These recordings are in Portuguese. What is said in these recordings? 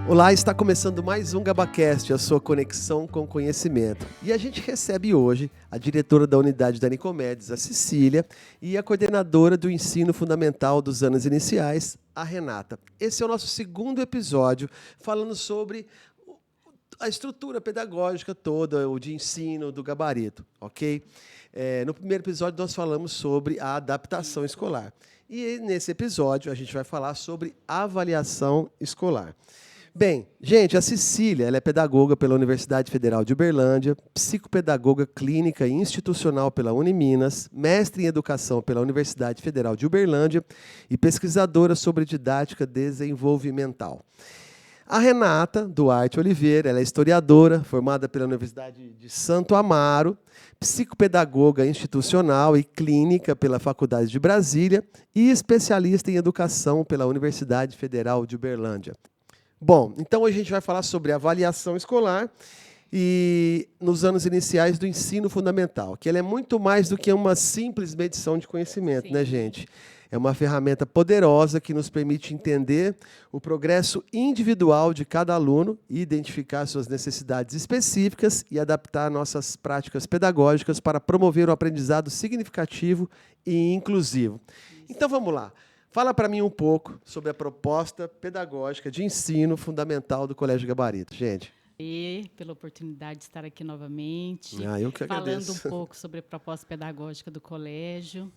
Olá, está começando mais um GabaCast, a sua conexão com conhecimento. E a gente recebe hoje a diretora da unidade da Nicomedes, a Cecília, e a coordenadora do ensino fundamental dos anos iniciais, a Renata. Esse é o nosso segundo episódio, falando sobre a estrutura pedagógica toda, o de ensino do gabarito, ok? No primeiro episódio nós falamos sobre a adaptação escolar. E nesse episódio a gente vai falar sobre avaliação escolar. Bem, gente, a Cecília, ela é pedagoga pela Universidade Federal de Uberlândia, psicopedagoga clínica e institucional pela Uniminas, mestre em educação pela Universidade Federal de Uberlândia e pesquisadora sobre didática desenvolvimental. A Renata Duarte Oliveira, ela é historiadora, formada pela Universidade de Santo Amaro, psicopedagoga institucional e clínica pela Faculdade de Brasília e especialista em educação pela Universidade Federal de Uberlândia. Bom, então hoje a gente vai falar sobre avaliação escolar e nos anos iniciais do ensino fundamental, que ela é muito mais do que uma simples medição de conhecimento, né, gente? É uma ferramenta poderosa que nos permite entender o progresso individual de cada aluno e identificar suas necessidades específicas e adaptar nossas práticas pedagógicas para promover o aprendizado significativo e inclusivo. Então vamos lá. Fala para mim um pouco sobre a proposta pedagógica de ensino fundamental do Colégio Gabarito, gente. E pela oportunidade de estar aqui novamente, Eu que agradeço. falando um pouco sobre a proposta pedagógica do colégio.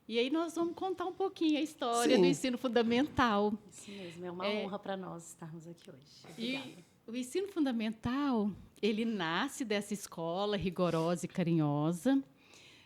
E aí nós vamos contar um pouquinho a história do ensino fundamental. Isso mesmo, é uma honra para nós estarmos aqui hoje. Obrigada. E o ensino fundamental, ele nasce dessa escola rigorosa e carinhosa.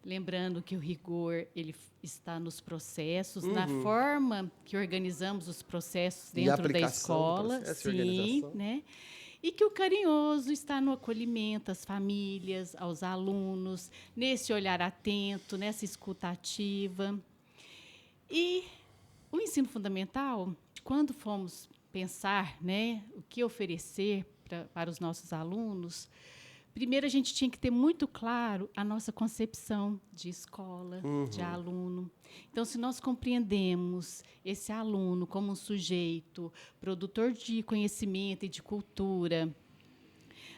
Lembrando que o rigor ele está nos processos, na forma que organizamos os processos dentro da escola, sim, né? E que o carinhoso está no acolhimento às famílias, aos alunos, nesse olhar atento, nessa escuta ativa. E o ensino fundamental, quando fomos pensar, né, o que oferecer para os nossos alunos, primeiro, a gente tinha que ter muito claro a nossa concepção de escola, de aluno. Então, se nós compreendemos esse aluno como um sujeito produtor de conhecimento e de cultura,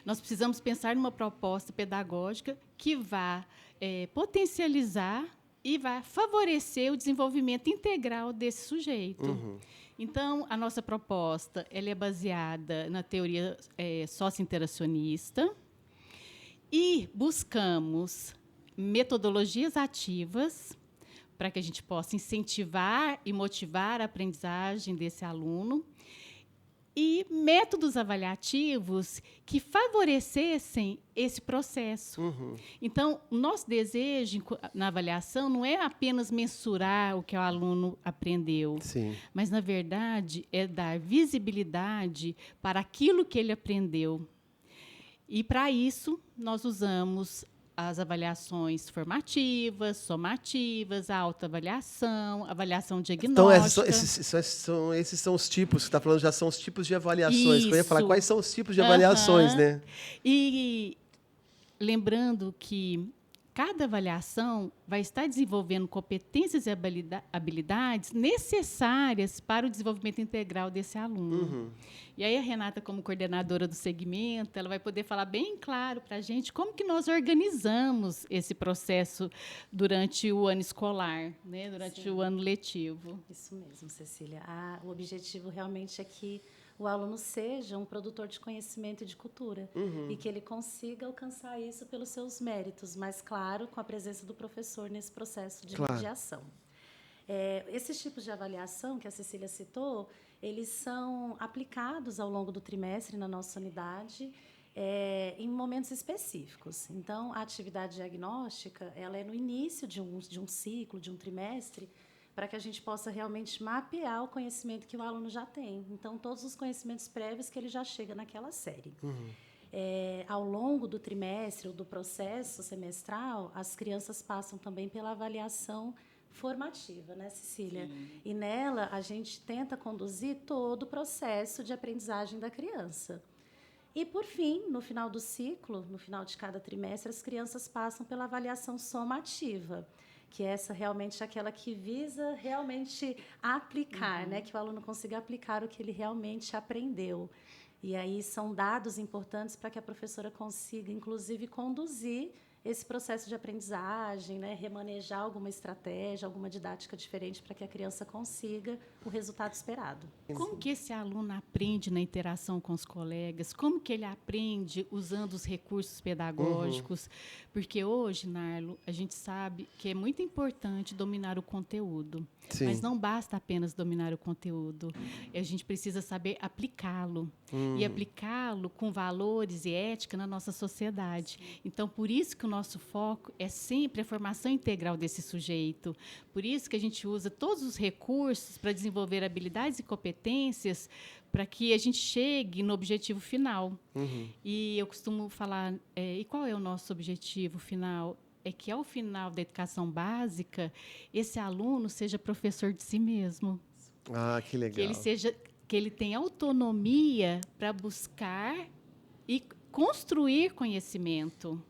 nós precisamos pensar numa proposta pedagógica que vá potencializar e vá favorecer o desenvolvimento integral desse sujeito. Então, a nossa proposta ela é baseada na teoria socio-interacionista, e buscamos metodologias ativas para que a gente possa incentivar e motivar a aprendizagem desse aluno e métodos avaliativos que favorecessem esse processo. Então, o nosso desejo na avaliação não é apenas mensurar o que o aluno aprendeu, mas, na verdade, é dar visibilidade para aquilo que ele aprendeu. E, para isso, nós usamos as avaliações formativas, somativas, a autoavaliação, avaliação diagnóstica. Então, esses são os tipos, você está falando, já são os tipos de avaliações. Isso. Eu ia falar quais são os tipos de avaliações, né? E lembrando que cada avaliação vai estar desenvolvendo competências e habilidades necessárias para o desenvolvimento integral desse aluno. E aí a Renata, como coordenadora do segmento, ela vai poder falar bem claro para a gente como que nós organizamos esse processo durante o ano escolar, né? Durante o ano letivo. Isso mesmo, Cecília. O objetivo realmente é que o aluno seja um produtor de conhecimento e de cultura e que ele consiga alcançar isso pelos seus méritos, mas, claro, com a presença do professor nesse processo de mediação. Esses tipos de avaliação que a Cecília citou, eles são aplicados ao longo do trimestre na nossa unidade em momentos específicos. Então, a atividade diagnóstica ela é no início de um ciclo, de um trimestre, para que a gente possa realmente mapear o conhecimento que o aluno já tem. Então, todos os conhecimentos prévios que ele já chega naquela série. Ao longo do trimestre ou do processo semestral, as crianças passam também pela avaliação formativa, né, Cecília? Sim. E nela, a gente tenta conduzir todo o processo de aprendizagem da criança. E, por fim, no final do ciclo, no final de cada trimestre, as crianças passam pela avaliação somativa, que essa realmente é aquela que visa realmente aplicar, né? Que o aluno consiga aplicar o que ele realmente aprendeu. E aí são dados importantes para que a professora consiga, inclusive, conduzir esse processo de aprendizagem, né? Remanejar alguma estratégia, alguma didática diferente para que a criança consiga o resultado esperado. Como que esse aluno aprende na interação com os colegas? Como que ele aprende usando os recursos pedagógicos? Porque hoje, Narlo, a gente sabe que é muito importante dominar o conteúdo. Sim. Mas não basta apenas dominar o conteúdo. A gente precisa saber aplicá-lo. E aplicá-lo com valores e ética na nossa sociedade. Então, por isso que o nosso foco é sempre a formação integral desse sujeito. Por isso que a gente usa todos os recursos para desenvolver habilidades e competências para que a gente chegue no objetivo final. E eu costumo falar, e qual é o nosso objetivo final? É que, ao final da educação básica, esse aluno seja professor de si mesmo. Ah, que legal. Que ele tenha autonomia para buscar e construir conhecimento.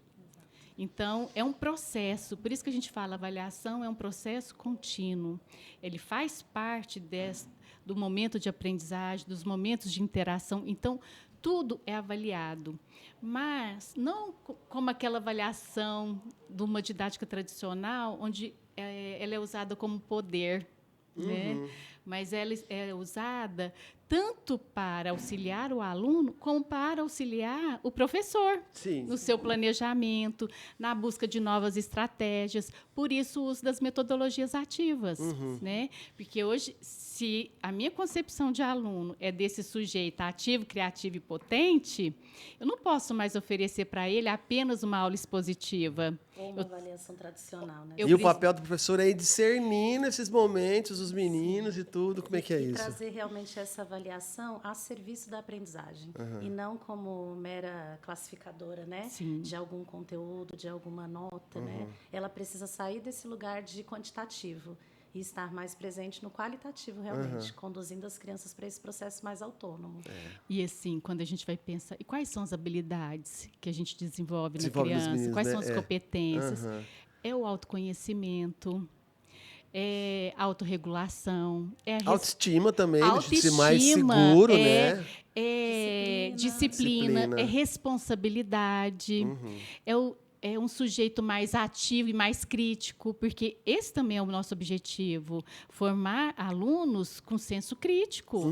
Então, é um processo. Por isso que a gente fala, avaliação é um processo contínuo. Ele faz parte do momento de aprendizagem, dos momentos de interação. Então, tudo é avaliado. Mas não como aquela avaliação de uma didática tradicional, onde ela é usada como poder, né? Mas ela é usada tanto para auxiliar o aluno, como para auxiliar o professor. Sim. No seu planejamento, na busca de novas estratégias. Por isso, o uso das metodologias ativas. Né? Porque hoje, se a minha concepção de aluno é desse sujeito ativo, criativo e potente, eu não posso mais oferecer para ele apenas uma aula expositiva. Ou uma avaliação tradicional, né? E o papel do professor é ir discernindo esses momentos, os meninos e tudo. Como é que é E isso? trazer realmente essa avaliação a serviço da aprendizagem. E não como mera classificadora, né? Sim. De algum conteúdo, de alguma nota, né? Ela precisa sair desse lugar de quantitativo e estar mais presente no qualitativo, realmente, conduzindo as crianças para esse processo mais autônomo. E assim, quando a gente vai pensar, e quais são as habilidades que a gente desenvolve na Nos criança? meninos, Quais né? são as competências? É o autoconhecimento, é a autorregulação, é a Autoestima também, de autoestima, ser mais seguro, né? É disciplina, é responsabilidade, é um sujeito mais ativo e mais crítico, porque esse também é o nosso objetivo, formar alunos com senso crítico.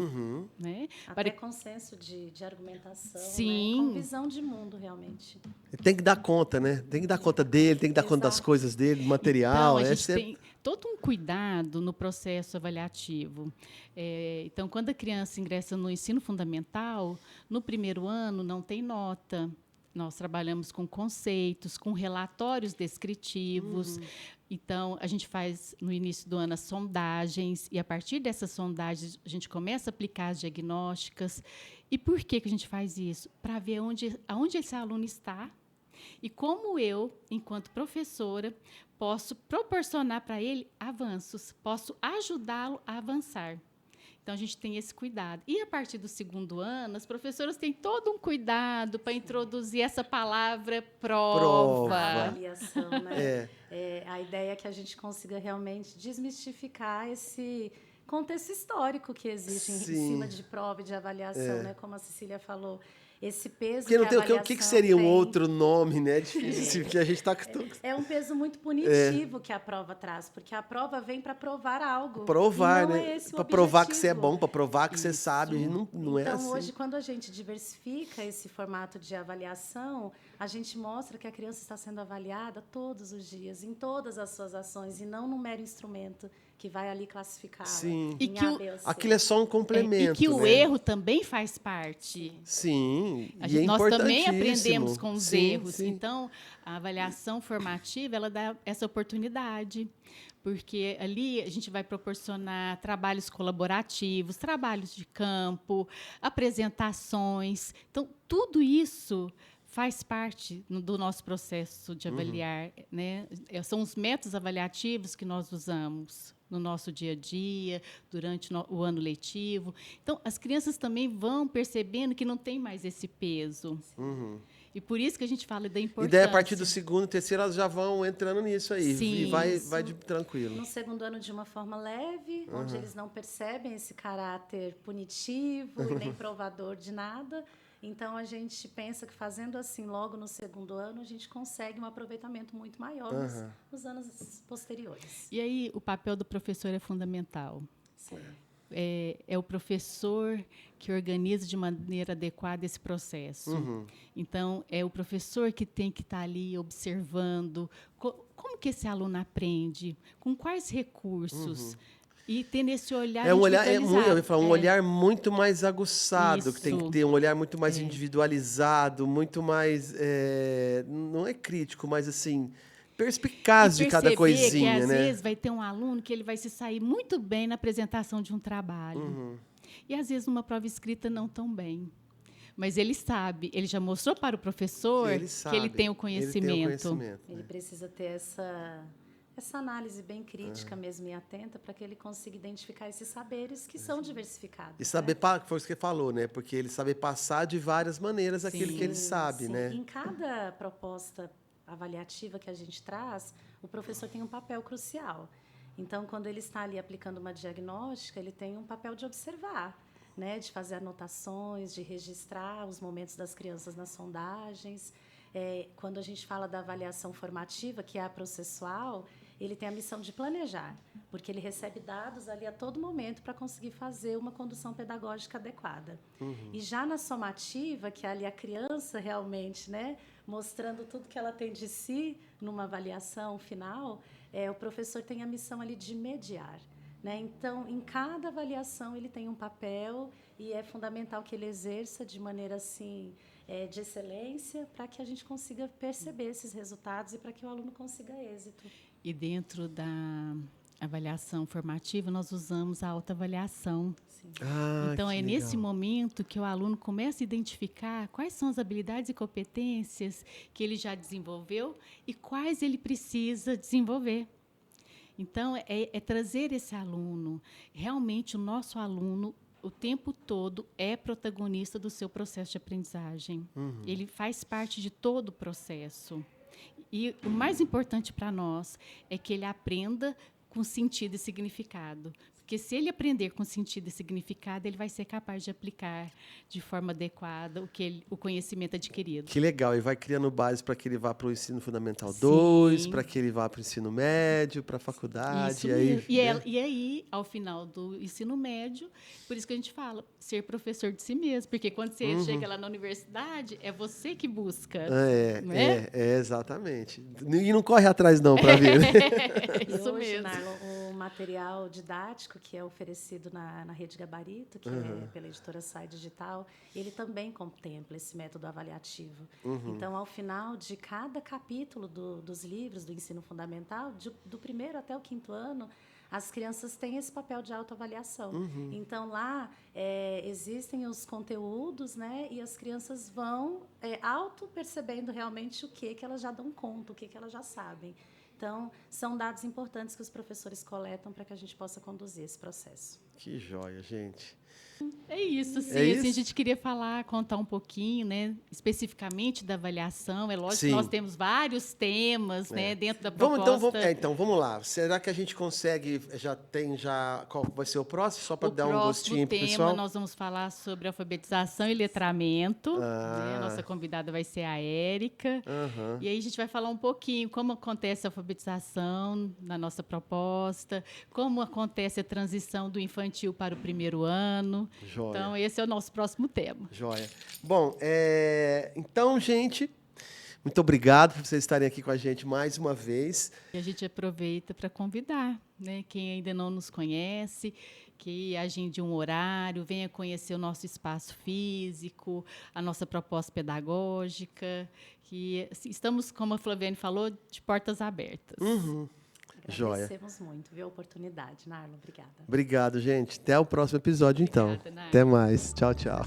Né? Até com senso de argumentação, Sim. né? Com visão de mundo, realmente. Tem que dar conta, né? Tem que dar conta dele, tem que dar conta das coisas dele, do material. Então, a gente tem todo um cuidado no processo avaliativo. Então, quando a criança ingressa no ensino fundamental, no primeiro ano não tem nota. Nós trabalhamos com conceitos, com relatórios descritivos. Então, a gente faz, no início do ano, as sondagens, e, a partir dessas sondagens, a gente começa a aplicar as diagnósticas. E por que a gente faz isso? Para ver aonde esse aluno está e como eu, enquanto professora, posso proporcionar para ele avanços, posso ajudá-lo a avançar. Então, a gente tem esse cuidado. E, a partir do segundo ano, as professoras têm todo um cuidado para introduzir essa palavra prova. Avaliação, né? A ideia é que a gente consiga realmente desmistificar esse contexto histórico que existe em cima de prova e de avaliação, né? Como a Cecília falou. Esse peso porque não que tem, a avaliação o que seria um tem, outro nome, né? Difícil, porque a gente está... É um peso muito punitivo que a prova traz, porque a prova vem para provar algo. Provar, e não né? É esse o para provar que objetivo. você é bom, para provar que você sabe. Não é assim. Então, hoje, quando a gente diversifica esse formato de avaliação, a gente mostra que a criança está sendo avaliada todos os dias, em todas as suas ações, e não num mero instrumento que vai ali classificá-la. Sim. E que aquilo é só um complemento. E que o né? erro também faz parte. Sim, Nós também aprendemos com os erros. Sim. Então, a avaliação formativa, ela dá essa oportunidade, porque ali a gente vai proporcionar trabalhos colaborativos, trabalhos de campo, apresentações. Então, tudo isso faz parte do nosso processo de avaliar, né? São os métodos avaliativos que nós usamos no nosso dia a dia, durante o ano letivo. Então, as crianças também vão percebendo que não tem mais esse peso. E por isso que a gente fala da E importância. daí, a partir do segundo, terceiro, elas já vão entrando nisso aí. Sim, e vai de tranquilo. No segundo ano, de uma forma leve, onde eles não percebem esse caráter punitivo e nem provador de nada. Então, a gente pensa que fazendo assim, logo no segundo ano, a gente consegue um aproveitamento muito maior nos anos posteriores. E aí, o papel do professor é fundamental. Sim. É o professor que organiza de maneira adequada esse processo. Então, é o professor que tem que estar ali observando como que esse aluno aprende, com quais recursos, e tendo esse olhar individualizado. Eu ia falar, um olhar muito mais aguçado, que tem que Isso. ter um olhar muito mais individualizado, muito mais, não é crítico, mas assim, perspicaz de cada coisinha, que, às né? vezes, vai ter um aluno que ele vai se sair muito bem na apresentação de um trabalho. E, às vezes, numa prova escrita, não tão bem. Mas ele sabe, ele já mostrou para o professor que ele tem o conhecimento. Ele precisa ter essa análise bem crítica mesmo e atenta para que ele consiga identificar esses saberes que são diversificados. E saber, foi isso que você falou, né? Porque ele saber passar de várias maneiras aquilo que ele sabe, né? Em cada proposta avaliativa que a gente traz, o professor tem um papel crucial. Então, quando ele está ali aplicando uma diagnóstica, ele tem um papel de observar, né, de fazer anotações, de registrar os momentos das crianças nas sondagens. Quando a gente fala da avaliação formativa, que é a processual, ele tem a missão de planejar, porque ele recebe dados ali a todo momento para conseguir fazer uma condução pedagógica adequada. E já na somativa, que é ali a criança realmente, né, mostrando tudo que ela tem de si numa avaliação final, o professor tem a missão ali de mediar. Né? Então, em cada avaliação, ele tem um papel e é fundamental que ele exerça de maneira assim, de excelência, para que a gente consiga perceber esses resultados e para que o aluno consiga êxito. E dentro da avaliação formativa, nós usamos a autoavaliação. Então, é nesse momento que o aluno começa a identificar quais são as habilidades e competências que ele já desenvolveu e quais ele precisa desenvolver. Então, é trazer esse aluno. Realmente, o nosso aluno, o tempo todo, é protagonista do seu processo de aprendizagem. Ele faz parte de todo o processo. E o mais importante para nós é que ele aprenda com sentido e significado. Porque se ele aprender com sentido e significado, ele vai ser capaz de aplicar de forma adequada o conhecimento adquirido. Que legal, e vai criando base para que ele vá para o ensino fundamental 2, para que ele vá para o ensino médio, para a faculdade. E aí, ao final do ensino médio, por isso que a gente fala, ser professor de si mesmo. Porque quando você chega lá na universidade, é você que busca. Exatamente. E não corre atrás não para ver. Né? Isso hoje, mesmo. Narlon, o material didático que é oferecido na Rede Gabarito, que é pela editora Sai Digital, ele também contempla esse método avaliativo. Então, ao final de cada capítulo dos livros do ensino fundamental, do primeiro até o 5º ano, as crianças têm esse papel de autoavaliação. Então, lá existem os conteúdos, né, e as crianças vão auto-percebendo realmente o que elas já dão conta, o que elas já sabem. Então, são dados importantes que os professores coletam para que a gente possa conduzir esse processo. Que joia, gente. É isso, sim. É isso? Assim, a gente queria contar um pouquinho, né, especificamente da avaliação. É lógico que nós temos vários temas, né, dentro da proposta. Então, vamos lá. Será que a gente consegue, qual vai ser o próximo? Só para dar um gostinho para o pessoal? O próximo tema, nós vamos falar sobre alfabetização e letramento. Né? A nossa convidada vai ser a Érica. E aí a gente vai falar um pouquinho como acontece a alfabetização na nossa proposta, como acontece a transição do infantil para o 1º ano. Joia. Então, esse é o nosso próximo tema. Joia. Bom, então, gente, muito obrigado por vocês estarem aqui com a gente mais uma vez. E a gente aproveita para convidar, né, quem ainda não nos conhece, que agende um horário, venha conhecer o nosso espaço físico, a nossa proposta pedagógica, que estamos, como a Flaviane falou, de portas abertas. Agradecemos muito, viu, a oportunidade. Narlon, obrigada. Obrigado, gente. Até o próximo episódio, então. Obrigada, Narlon. Até mais. Tchau, tchau.